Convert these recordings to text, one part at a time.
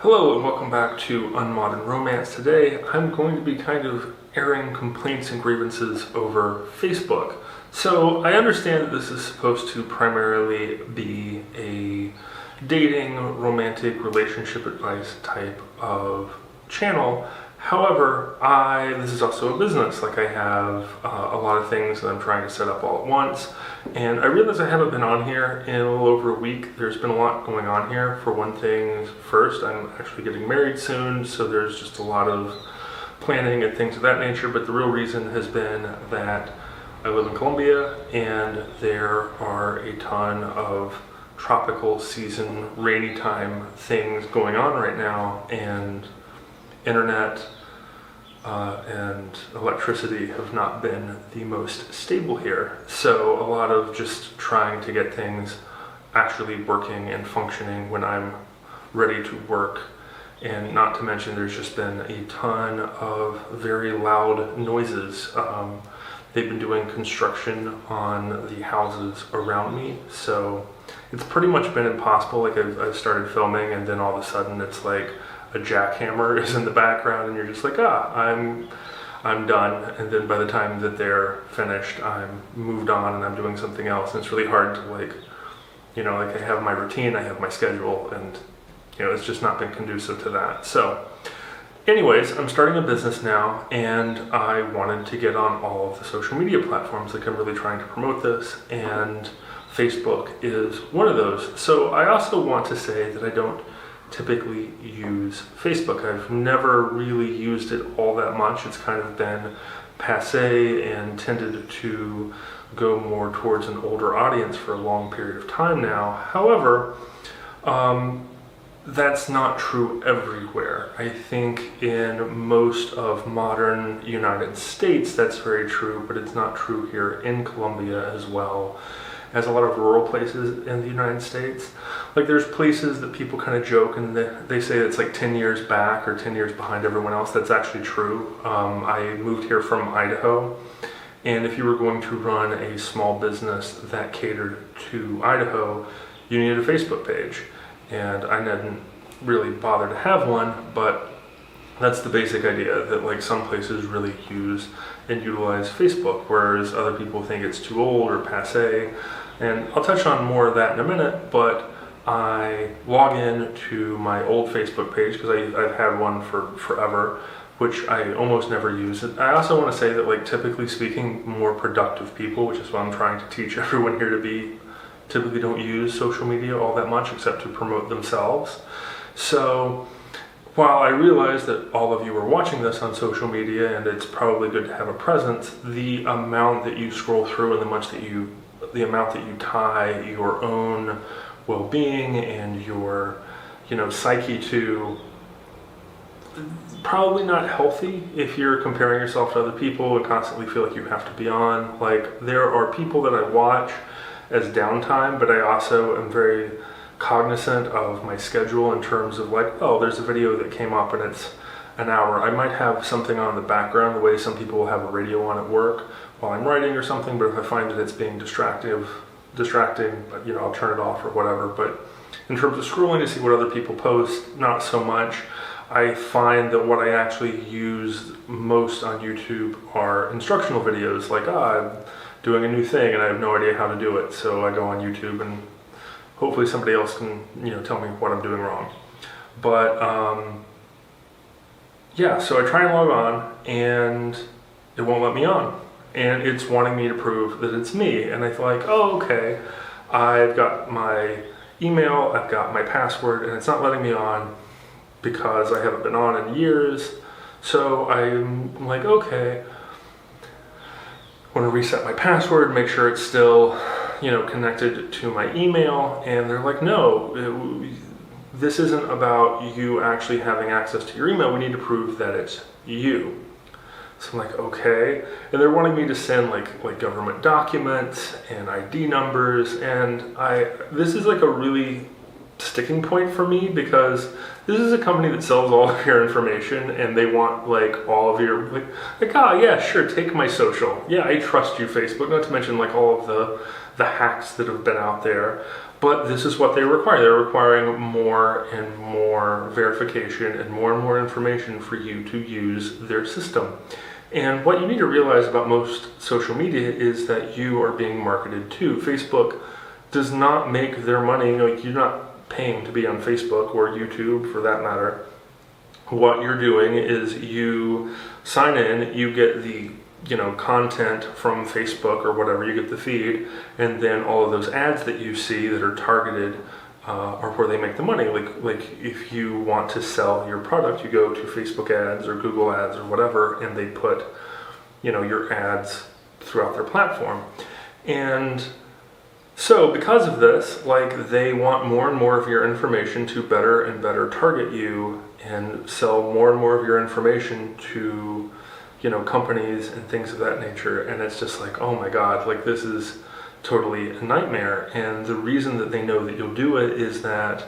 Hello and welcome back to Unmodern Romance. Today I'm going to be kind of airing complaints and grievances over Facebook. So I understand that this is supposed to primarily be a dating, romantic relationship advice type of channel. However, this is also a business. Like, I have a lot of things that I'm trying to set up all at once. And I realize I haven't been on here in a little over a week. There's been a lot going on here. For one thing, first, I'm actually getting married soon, so there's just a lot of planning and things of that nature. But the real reason has been that I live in Colombia and there are a ton of tropical season, rainy time things going on right now, and internet and electricity have not been the most stable here. So a lot of just trying to get things actually working and functioning when I'm ready to work. And not to mention, there's just been a ton of very loud noises. They've been doing construction on the houses around me, so it's pretty much been impossible. Like, I've started filming and then all of a sudden it's like a jackhammer is in the background and you're just like, I'm done. And then by the time that they're finished, I'm moved on and I'm doing something else. And it's really hard to like I have my routine, I have my schedule, and it's just not been conducive to that. So anyways, I'm starting a business now and I wanted to get on all of the social media platforms. Like, I'm really trying to promote this, and Facebook is one of those. So I also want to say that I don't typically use Facebook. I've never really used it all that much. It's kind of been passé and tended to go more towards an older audience for a long period of time now. However, that's not true everywhere. I think in most of modern United States that's very true, but it's not true here in Colombia as well as a lot of rural places in the United States. Like, there's places that people kind of joke and they say it's like 10 years back or 10 years behind everyone else. That's actually true. I moved here from Idaho, and if you were going to run a small business that catered to Idaho, you needed a Facebook page. And I didn't really bother to have one, but that's the basic idea, that like some places really use and utilize Facebook, whereas other people think it's too old or passé. And I'll touch on more of that in a minute, but I log in to my old Facebook page because I've had one for forever, which I almost never use. I also want to say that, like, typically speaking, more productive people, which is what I'm trying to teach everyone here to be, typically don't use social media all that much except to promote themselves. So while I realize that all of you are watching this on social media and it's probably good to have a presence, the amount that you scroll through and the amount that you tie your own well-being and your psyche to, probably not healthy if you're comparing yourself to other people and constantly feel like you have to be on. Like, there are people that I watch as downtime, but I also am very cognizant of my schedule in terms of like, oh, there's a video that came up and it's an hour. I might have something on in the background, the way some people will have a radio on at work while I'm writing or something, but if I find that it's being distracting, but I'll turn it off or whatever. But in terms of scrolling to see what other people post, not so much. I find that what I actually use most on YouTube are instructional videos, like, I'm doing a new thing and I have no idea how to do it, so I go on YouTube and hopefully somebody else can tell me what I'm doing wrong. But so I try and log on and it won't let me on, and it's wanting me to prove that it's me. And I feel like, oh, okay, I've got my email, I've got my password, and it's not letting me on because I haven't been on in years. So I'm like, okay, I want to reset my password, make sure it's still connected to my email. And they're like, no, this isn't about you actually having access to your email. We need to prove that it's you. So I'm like, okay. And they're wanting me to send like government documents and ID numbers. And this is like a really sticking point for me, because this is a company that sells all of your information and they want like all of your yeah, sure, take my social. Yeah, I trust you, Facebook. Not to mention like all of the hacks that have been out there. But this is what they require. They're requiring more and more verification and more information for you to use their system. And what you need to realize about most social media is that you are being marketed to. Facebook does not make their money, like you're not paying to be on Facebook or YouTube for that matter. What you're doing is you sign in, you get the content from Facebook or whatever, you get the feed, and then all of those ads that you see that are targeted are where they make the money. Like if you want to sell your product, you go to Facebook ads or Google ads or whatever, and they put your ads throughout their platform. And so because of this, like they want more and more of your information to better and better target you and sell more and more of your information to companies and things of that nature. And it's just like, oh my God, like this is totally a nightmare. And the reason that they know that you'll do it is that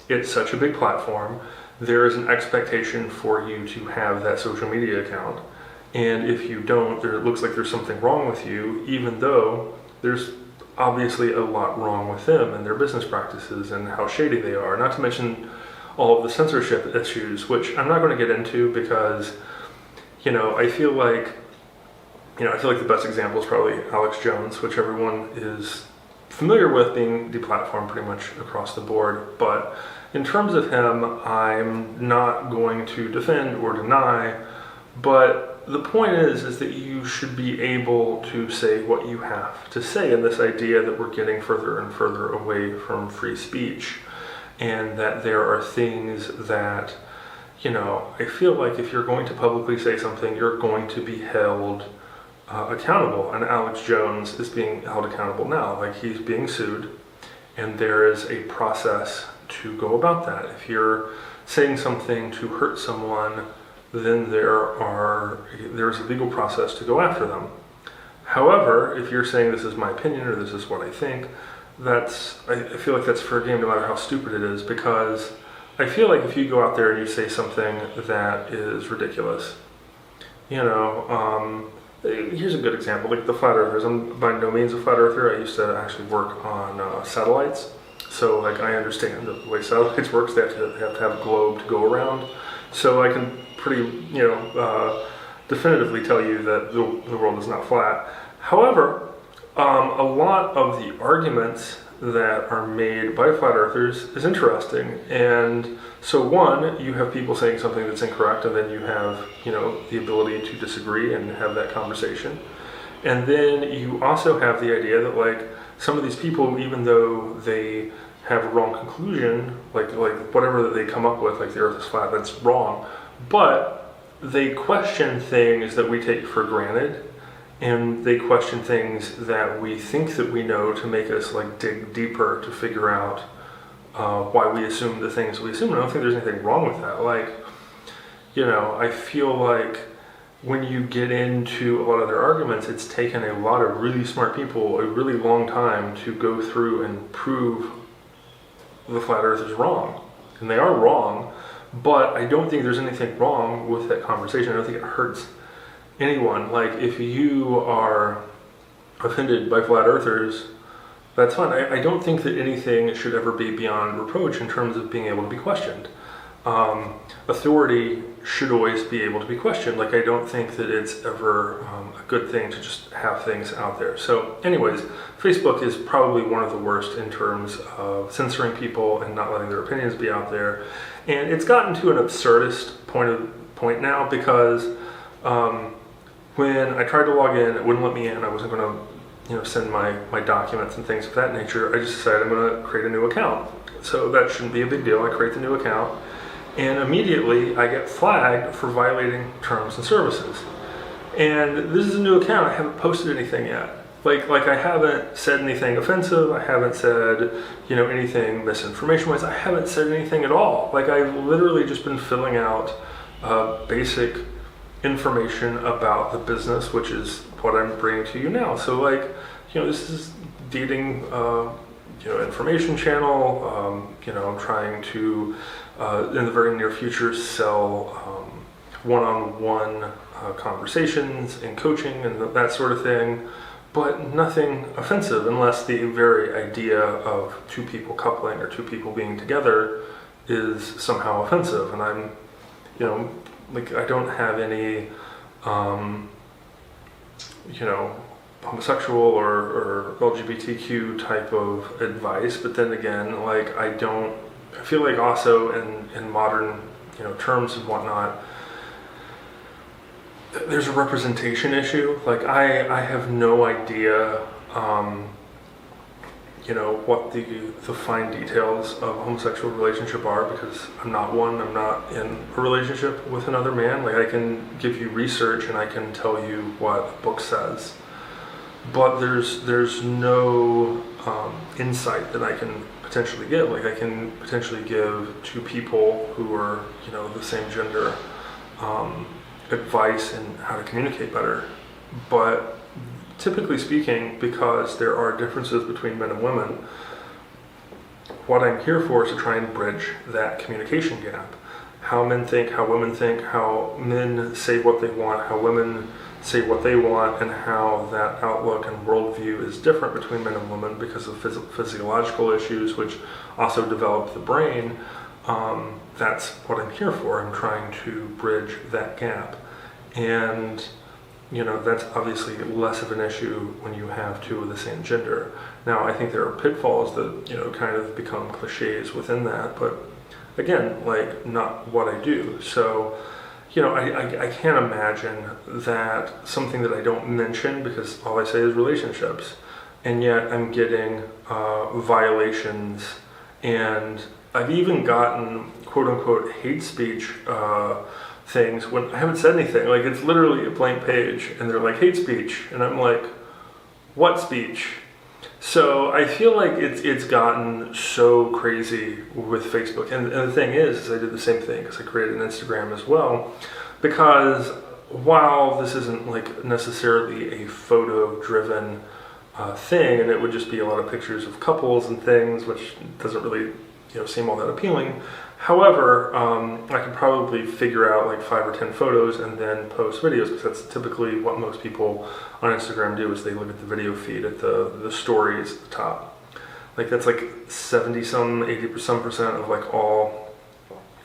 it's such a big platform. There is an expectation for you to have that social media account. And if you don't, it looks like there's something wrong with you, even though there's obviously a lot wrong with them and their business practices and how shady they are. Not to mention all of the censorship issues, which I'm not going to get into because I feel like the best example is probably Alex Jones, which everyone is familiar with being deplatformed pretty much across the board. But in terms of him, I'm not going to defend or deny, but the point is that you should be able to say what you have to say in this idea that we're getting further and further away from free speech, and that there are things that I feel like if you're going to publicly say something, you're going to be held accountable. And Alex Jones is being held accountable now. Like he's being sued, and there is a process to go about that. If you're saying something to hurt someone, then there's a legal process to go after them. However, if you're saying this is my opinion or this is what I think, I feel like that's fair game no matter how stupid it is, because I feel like if you go out there and you say something that is ridiculous, here's a good example, like the flat earthers. I'm by no means a flat earther. I used to actually work on satellites. So like I understand the way satellites works. They have to have a globe to go around. So I can pretty, definitively tell you that the world is not flat. However, a lot of the arguments that are made by flat earthers is interesting. And so one, you have people saying something that's incorrect, and then you have, the ability to disagree and have that conversation. And then you also have the idea that like some of these people, even though they have a wrong conclusion, like whatever that they come up with, like the earth is flat, that's wrong. But they question things that we take for granted, and they question things that we think that we know to make us like dig deeper to figure out why we assume the things we assume. And I don't think there's anything wrong with that. Like, I feel like when you get into a lot of their arguments, it's taken a lot of really smart people a really long time to go through and prove the flat earth is wrong. And they are wrong, but I don't think there's anything wrong with that conversation. I don't think it hurts anyone. Like if you are offended by flat earthers, that's fine. I don't think that anything should ever be beyond reproach in terms of being able to be questioned. Authority should always be able to be questioned. Like I don't think that it's ever a good thing to just have things out there. So anyways, Facebook is probably one of the worst in terms of censoring people and not letting their opinions be out there. And it's gotten to an absurdist point now because when I tried to log in, it wouldn't let me in. I wasn't going to send my documents and things of that nature. I just decided I'm going to create a new account. So that shouldn't be a big deal. I create the new account, and immediately I get flagged for violating terms and services. And this is a new account. I haven't posted anything yet. Like I haven't said anything offensive. I haven't said, anything misinformation-wise. I haven't said anything at all. Like I've literally just been filling out basic information about the business, which is what I'm bringing to you now. So this is dating, information channel. I'm trying to, in the very near future, sell one-on-one conversations and coaching and that sort of thing. but nothing offensive, unless the very idea of two people coupling or two people being together is somehow offensive. And I'm, I don't have any, homosexual or LGBTQ type of advice, but then again, I feel like also in modern, terms and whatnot, there's a representation issue. I have no idea, what the fine details of a homosexual relationship are, because I'm not one. I'm not in a relationship with another man. I can give you research and I can tell you what a book says, but there's no insight that I can potentially give. I can potentially give two people who are, the same gender, advice in how to communicate better. But typically speaking, because there are differences between men and women, what I'm here for is to try and bridge that communication gap. How men think, how women think, how men say what they want, how women say what they want, and how that outlook and worldview is different between men and women because of physiological issues, which also develop the brain. That's what I'm here for. I'm trying to bridge that gap. And, that's obviously less of an issue when you have two of the same gender. Now, I think there are pitfalls that, kind of become cliches within that, but again, not what I do. So, I can't imagine that something that I don't mention, because all I say is relationships, and yet I'm getting violations, and I've even gotten quote-unquote hate speech things when I haven't said anything. It's literally a blank page, and they're like, hate speech, and I'm like, what speech? So I feel like it's gotten so crazy with Facebook. And the thing is I did the same thing because I created an Instagram as well. Because while this isn't necessarily a photo-driven thing, and it would just be a lot of pictures of couples and things, which doesn't really seem all that appealing. However, I could probably figure out 5 or 10 photos and then post videos, because that's typically what most people on Instagram do, is they look at the video feed at the stories at the top. That's 70-some, 80% of all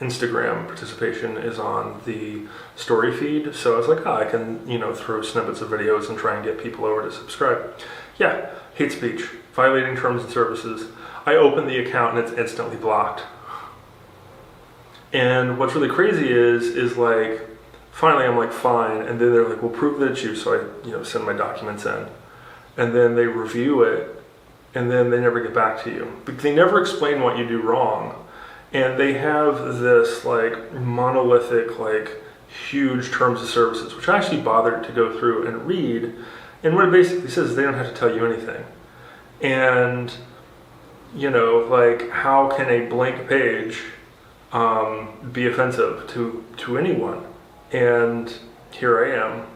Instagram participation is on the story feed. So it's I can, throw snippets of videos and try and get people over to subscribe. Yeah, hate speech, violating terms and services. I open the account and it's instantly blocked. And what's really crazy is finally I'm fine, and then they're well, prove that it's you. So I send my documents in, and then they review it, and then they never get back to you. But they never explain what you do wrong, and they have this monolithic huge terms of services, which I actually bothered to go through and read. And what it basically says is they don't have to tell you anything. And how can a blank page be offensive to anyone? And here I am,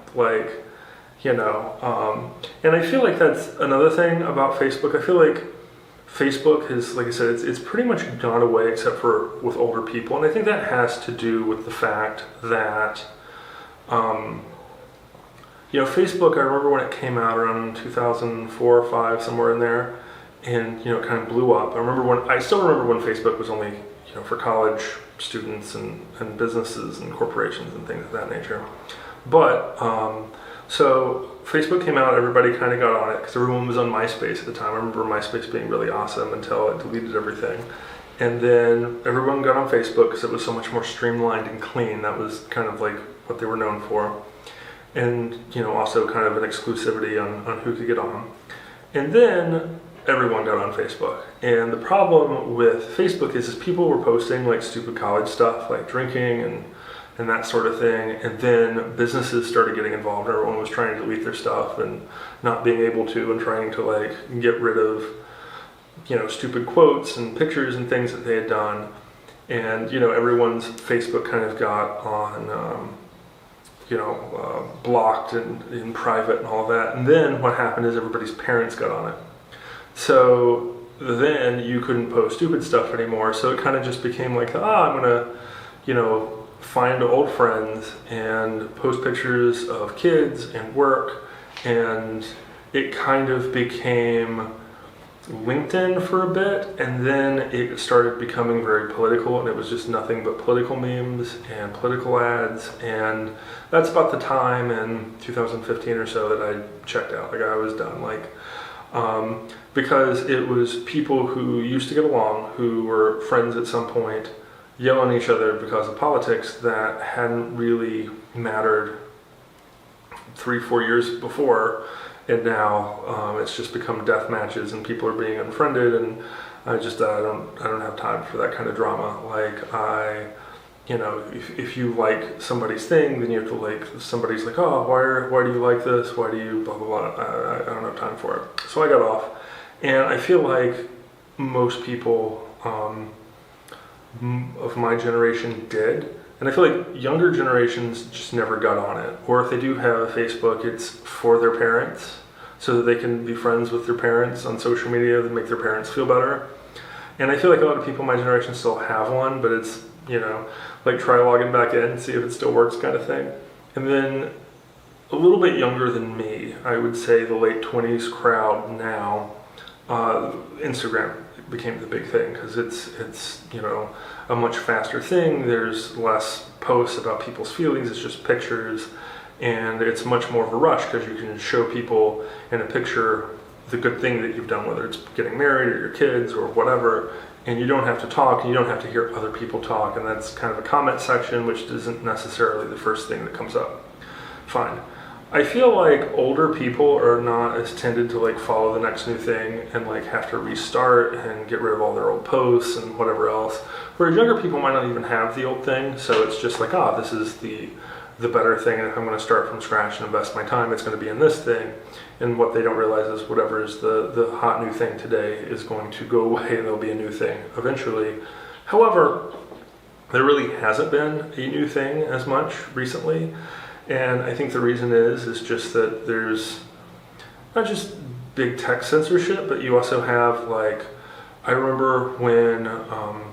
and I feel like that's another thing about Facebook. I feel like Facebook has, I said, it's pretty much gone away except for with older people. And I think that has to do with the fact that, Facebook, I remember when it came out around 2004 or 5, somewhere in there, and, it kind of blew up. I still remember when Facebook was only, for college students and businesses and corporations and things of that nature. But, so Facebook came out, everybody kind of got on it, because everyone was on MySpace at the time. I remember MySpace being really awesome until it deleted everything. And then everyone got on Facebook because it was so much more streamlined and clean. That was kind of what they were known for. And, also kind of an exclusivity on who could get on. And then everyone got on Facebook. And the problem with Facebook is people were posting stupid college stuff, drinking and that sort of thing. And then businesses started getting involved. Everyone was trying to delete their stuff and not being able to, and trying to get rid of, stupid quotes and pictures and things that they had done. And, everyone's Facebook kind of got on, blocked and in private and all that. And then what happened is everybody's parents got on it. So then you couldn't post stupid stuff anymore. So it kind of just became I'm going to, find old friends and post pictures of kids and work and, it kind of became LinkedIn for a bit, and then it started becoming very political, and it was just nothing but political memes and political ads, and that's about the time in 2015 or so that I checked out. Like, I was done, because it was people who used to get along, who were friends at some point, yelling at each other because of politics that hadn't really mattered 3-4 years before. And now it's just become death matches, and people are being unfriended, and I don't have time for that kind of drama. If you like somebody's thing, then you have to like, somebody's like, oh, why do you like this? Why do you blah blah blah? I don't have time for it. So I got off, and I feel like most people of my generation did. And I feel like younger generations just never got on it. Or if they do have a Facebook, it's for their parents, so that they can be friends with their parents on social media to make their parents feel better. And I feel like a lot of people in my generation still have one, but it's, like, try logging back in and see if it still works kind of thing. And then a little bit younger than me, I would say the late 20s crowd now, Instagram became the big thing, because it's a much faster thing. There's less posts about people's feelings, it's just pictures, and it's much more of a rush because you can show people in a picture the good thing that you've done, whether it's getting married or your kids or whatever, and you don't have to talk, and you don't have to hear other people talk, and that's kind of a comment section, which isn't necessarily the first thing that comes up. Fine. I feel like older people are not as tended to like follow the next new thing and like have to restart and get rid of all their old posts and whatever else. Whereas younger people might not even have the old thing, so it's just like, this is the better thing, and if I'm going to start from scratch and invest my time, it's going to be in this thing. And what they don't realize is whatever is the hot new thing today is going to go away, and there'll be a new thing eventually. However, there really hasn't been a new thing as much recently. And I think the reason is just that there's not just big tech censorship, but you also have, like, I remember when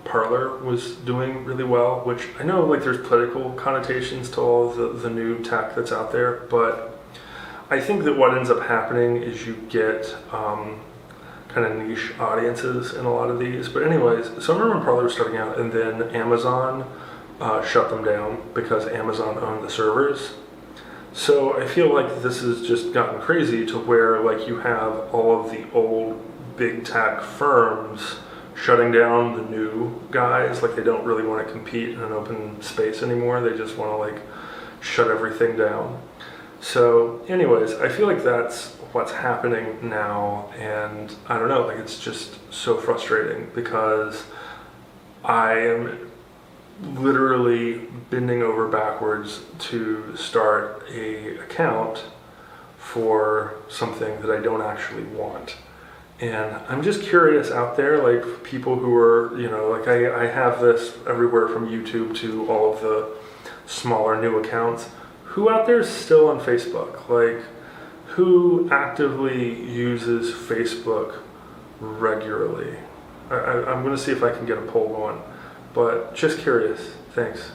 Parler was doing really well, which I know, like, there's political connotations to all of the new tech that's out there, but I think that what ends up happening is you get kind of niche audiences in a lot of these. But anyways, so I remember when Parler was starting out, and then Amazon shut them down because Amazon owned the servers. So I feel like this has just gotten crazy to where, like, you have all of the old big tech firms shutting down the new guys. Like, they don't really want to compete in an open space anymore. They just want to, like, shut everything down. So anyways, I feel like that's what's happening now, and I don't know, like, it's just so frustrating because I am literally bending over backwards to start a account for something that I don't actually want. And I'm just curious out there, like, people who are, like, I have this everywhere from YouTube to all of the smaller new accounts. Who out there is still on Facebook? Like, who actively uses Facebook regularly? I'm going to see if I can get a poll going. But just curious. Thanks.